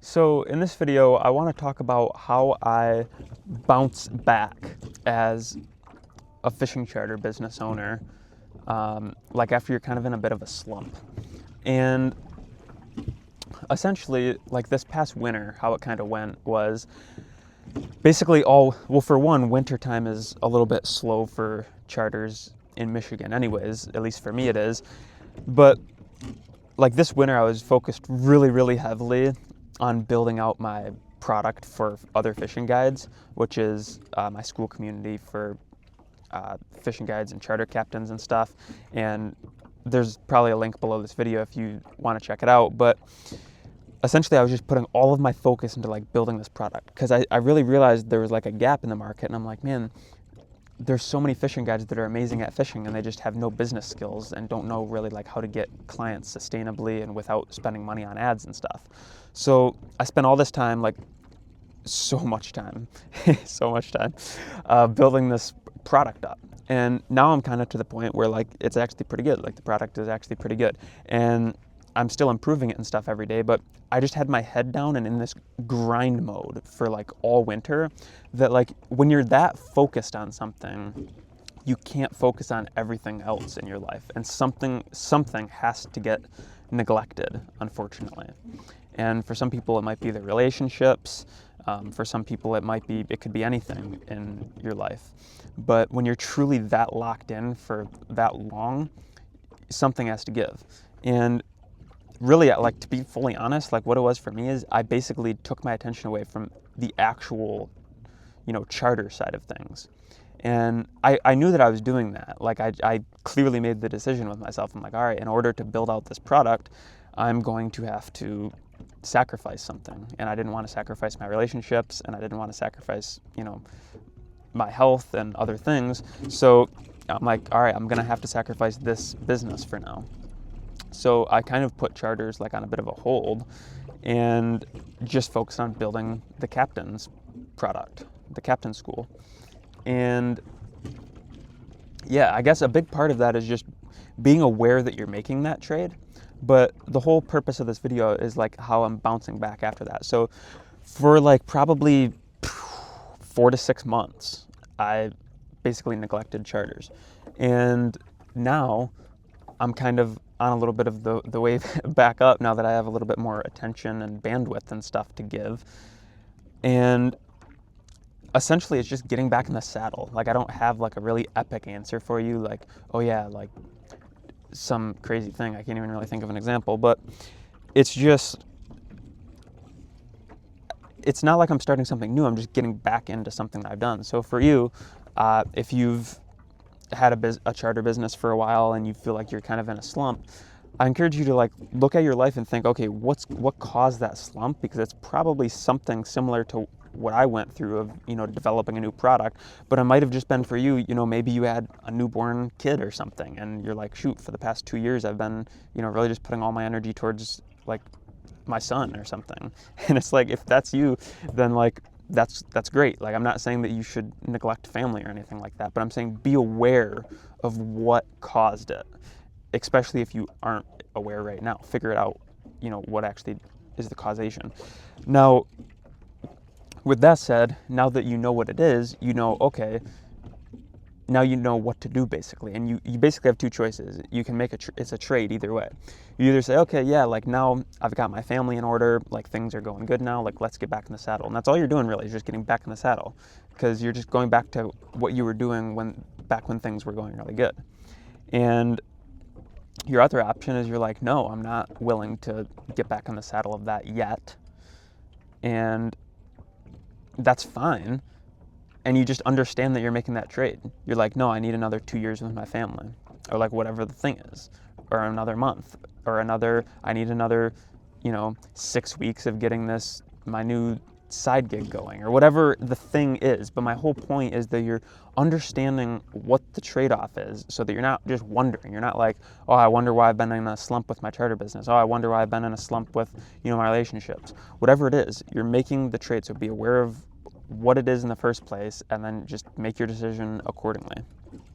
So in this video, I want to talk about how I bounce back as a fishing charter business owner, like after you're kind of in a bit of a slump. And essentially, like this past winter, how it kind of went was basically for one, wintertime is a little bit slow for charters in Michigan anyways, at least for me it is. But like this winter, I was focused really, really heavily on building out my product for other fishing guides, which is my school community for fishing guides and charter captains and stuff. And there's probably a link below this video if you want to check it out. But essentially, I was just putting all of my focus into like building this product because I really realized there was like a gap in the market, and I'm like, man, there's so many fishing guides that are amazing at fishing and they just have no business skills and don't know really like how to get clients sustainably and without spending money on ads and stuff. So I spent all this time, like so much time, building this product up. And now I'm kind of to the point where like it's actually pretty good. Like the product is actually pretty good. And I'm still improving it and stuff every day, but I just had my head down and in this grind mode for like all winter that like when you're that focused on something, you can't focus on everything else in your life, and something has to get neglected, unfortunately. And for some people it might be their relationships, for some people it could be anything in your life. But when you're truly that locked in for that long, something has to give. And really, like to be fully honest, like what it was for me is I basically took my attention away from the actual, charter side of things. And I knew that I was doing that. Like I clearly made the decision with myself. I'm like, all right, in order to build out this product, I'm going to have to sacrifice something. And I didn't want to sacrifice my relationships, and I didn't want to sacrifice, my health and other things. So I'm like, all right, I'm going to have to sacrifice this business for now. So I kind of put charters like on a bit of a hold and just focused on building the captain's product, the Captain Skool. And yeah, I guess a big part of that is just being aware that you're making that trade. But the whole purpose of this video is like how I'm bouncing back after that. So for like probably 4 to 6 months, I basically neglected charters. And now I'm kind of on a little bit of the wave back up now that I have a little bit more attention and bandwidth and stuff to give. And essentially it's just getting back in the saddle. Like I don't have like a really epic answer for you, like, oh yeah, like some crazy thing. I can't even really think of an example, but it's not like I'm starting something new. I'm just getting back into something that I've done. So for you, if you've had a charter business for a while and you feel like you're kind of in a slump, I encourage you to like look at your life and think, okay, what caused that slump? Because it's probably something similar to what I went through of, developing a new product, but it might have just been for you, maybe you had a newborn kid or something and you're like, shoot, for the past 2 years, I've been, really just putting all my energy towards like my son or something. And it's like, if that's you, then like, that's great. Like, I'm not saying that you should neglect family or anything like that, but I'm saying be aware of what caused it, especially if you aren't aware right now. Figure it out, what actually is the causation. Now, with that said, now that you know what it is, okay, now you know what to do basically. And you basically have two choices. You can make it's a trade either way. You either say, okay, yeah, like now I've got my family in order, like things are going good now, like let's get back in the saddle. And that's all you're doing really, is just getting back in the saddle, because you're just going back to what you were doing back when things were going really good. And your other option is you're like, no, I'm not willing to get back in the saddle of that yet. And that's fine. And you just understand that you're making that trade. You're like, no, I need another 2 years with my family, or like whatever the thing is, or another month, or I need another, 6 weeks of getting my new side gig going, or whatever the thing is. But my whole point is that you're understanding what the trade-off is, so that you're not just wondering. You're not like, oh, I wonder why I've been in a slump with my charter business. Oh, I wonder why I've been in a slump with, my relationships. Whatever it is, you're making the trade. So be aware of what it is in the first place, and then just make your decision accordingly.